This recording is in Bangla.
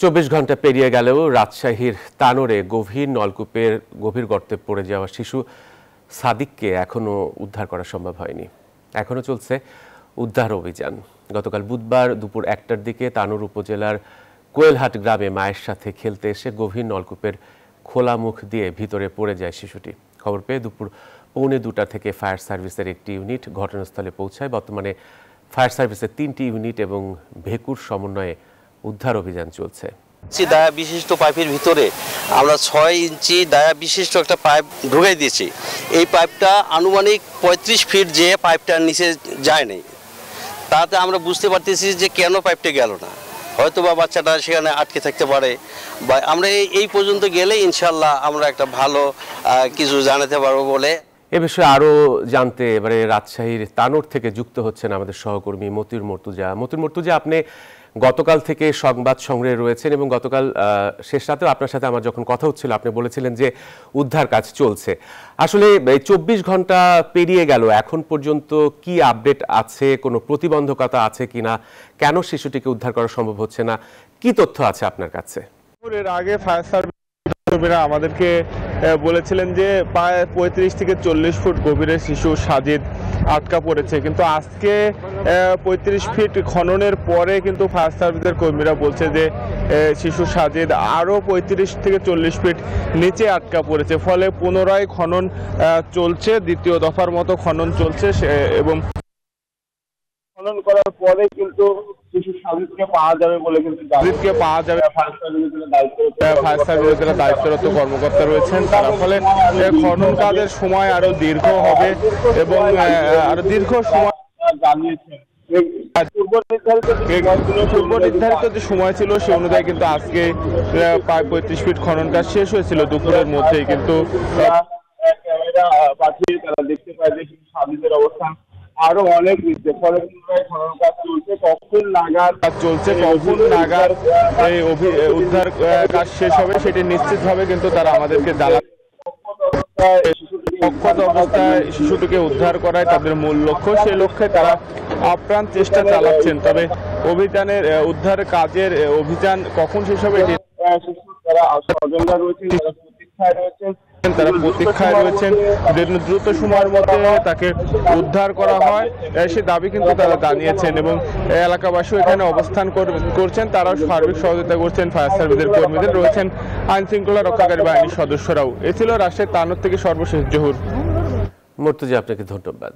২৪ ঘন্টা পেরিয়ে গেলেও রাজশাহীর তানোরে গভীর গর্তে পড়ে যাওয়া শিশু সাদিককে এখনও উদ্ধার করা সম্ভব হয়নি। এখনও চলছে উদ্ধার অভিযান। গতকাল বুধবার দুপুর ১টার দিকে তানোর উপজেলার কোয়েলহাট গ্রামে মায়ের সাথে খেলতে এসে গভীর নলকূপের খোলা মুখ দিয়ে ভিতরে পড়ে যায় শিশুটি। খবর পেয়ে দুপুর ১:৩০ থেকে ফায়ার সার্ভিসের একটি ইউনিট ঘটনাস্থলে পৌঁছায়। বর্তমানে ফায়ার সার্ভিসের ৩টি ইউনিট এবং ভেকুর সমন্বয়ে উদ্ধার অভিযান চলছে। ডায়া বিশিষ্ট পাইপের ভিতরে আমরা ৬ ইঞ্চি ডায়া বিশিষ্ট একটা পাইপ ঢুকাই দিয়েছি। এই পাইপটা আনুমানিক ৩৫ ফিট যে পাইপটার নিচে যায় নাই। তাতে আমরা বুঝতে পারতেছি যে কেন পাইপটা গেল না। হয়তো বা বাচ্চাটা সেখানে আটকে থাকতে পারে, বা আমরা এই পর্যন্ত গেলে ইনশাল্লাহ আমরা একটা ভালো কিছু জানাতে পারবো বলে। এ বিষয়ে আরও জানতে এবারে রাজশাহীর তানোর থেকে যুক্ত হচ্ছেন আমাদের সহকর্মী মতিউর মর্তুজা। আপনি গতকাল থেকে সংবাদ সংগ্রহে রয়েছেন এবং গতকাল শেষ রাতেও আপনার সাথে আমার যখন কথা হচ্ছিল আপনি বলেছিলেন যে উদ্ধার কাজ চলছে। আসলে ২৪ ঘন্টা পেরিয়ে গেল, এখন পর্যন্ত কি আপডেট আছে? কোনো প্রতিবন্ধকতা আছে কিনা? কেন শিশুটিকে উদ্ধার করা সম্ভব হচ্ছে না? কি তথ্য আছে আপনার কাছে? এর আগে ফায়ার সার্ভিস কর্মীরা আমাদেরকে বলেছিলেন যে প্রায় ৩৫ থেকে ৪০ ফুট গভীরে শিশু সাজিদ আটকা পড়েছে, কিন্তু আজকে ৩৫ ফিট খননের পরে কিন্তু ফায়ার সার্ভিসের কর্মীরা বলছে যে শিশু সাজিদ আরও ৩৫ থেকে ৪০ ফিট নিচে আটকা পড়েছে। ফলে পুনরায় খনন চলছে, দ্বিতীয় দফার মতো খনন চলছে এবং খনন করার পরে কিন্তু শিশু সাজিদকে পাওয়া যাবে বলে কিন্তু ফায়ার সার্ভিসের দায়িত্বরত কর্মকর্তা রয়েছেন তারা। ফলে খনন কাজের সময় আরো দীর্ঘ হবে এবং আরো দীর্ঘ সময় জানিয়েছেন। পূর্ব নির্ধারিত যে সময় ছিল সে অনুযায়ী কিন্তু আজকে প্রায় ৩৫ ফিট খনন কাজ শেষ হয়েছিল দুপুরের মধ্যেই, কিন্তু ক্যামেরা পাঠিয়ে তারা দেখতে পায় যে শিশু সাজিদের অবস্থান আরো অনেক নিচে। ফলে খনন কাজ চলছে, কখন নাগাদ এই উদ্ধার কাজ শেষ হবে সেটি নিশ্চিতভাবে কিন্তু তারা আমাদেরকে জানাবে। অক্ষত অবস্থায় শিশুটিকে উদ্ধার করায় তাদের মূল লক্ষ্য, সেই লক্ষ্যে তারা আপ্রাণ চেষ্টা চালাচ্ছেন। তবে অভিযানের উদ্ধার কাজের অভিযান কখন শেষ হবে তারা প্রতীক্ষায় রয়েছেন। দ্রুত সময়ের মধ্যে তাকে উদ্ধার করা হয় সে দাবি কিন্তু তারা জানিয়েছেন এবং এলাকাবাসী এখানে অবস্থান করছেন, তারাও সার্বিক সহযোগিতা করছেন। ফায়ার সার্ভিসের কর্মীদের রয়েছেন, আইন শৃঙ্খলা রক্ষাকারী বাহিনীর সদস্যরাও। এ ছিল রাজশাহী তানোর থেকে সর্বশেষ জহুর। মর্তুজা, আপনাকে ধন্যবাদ।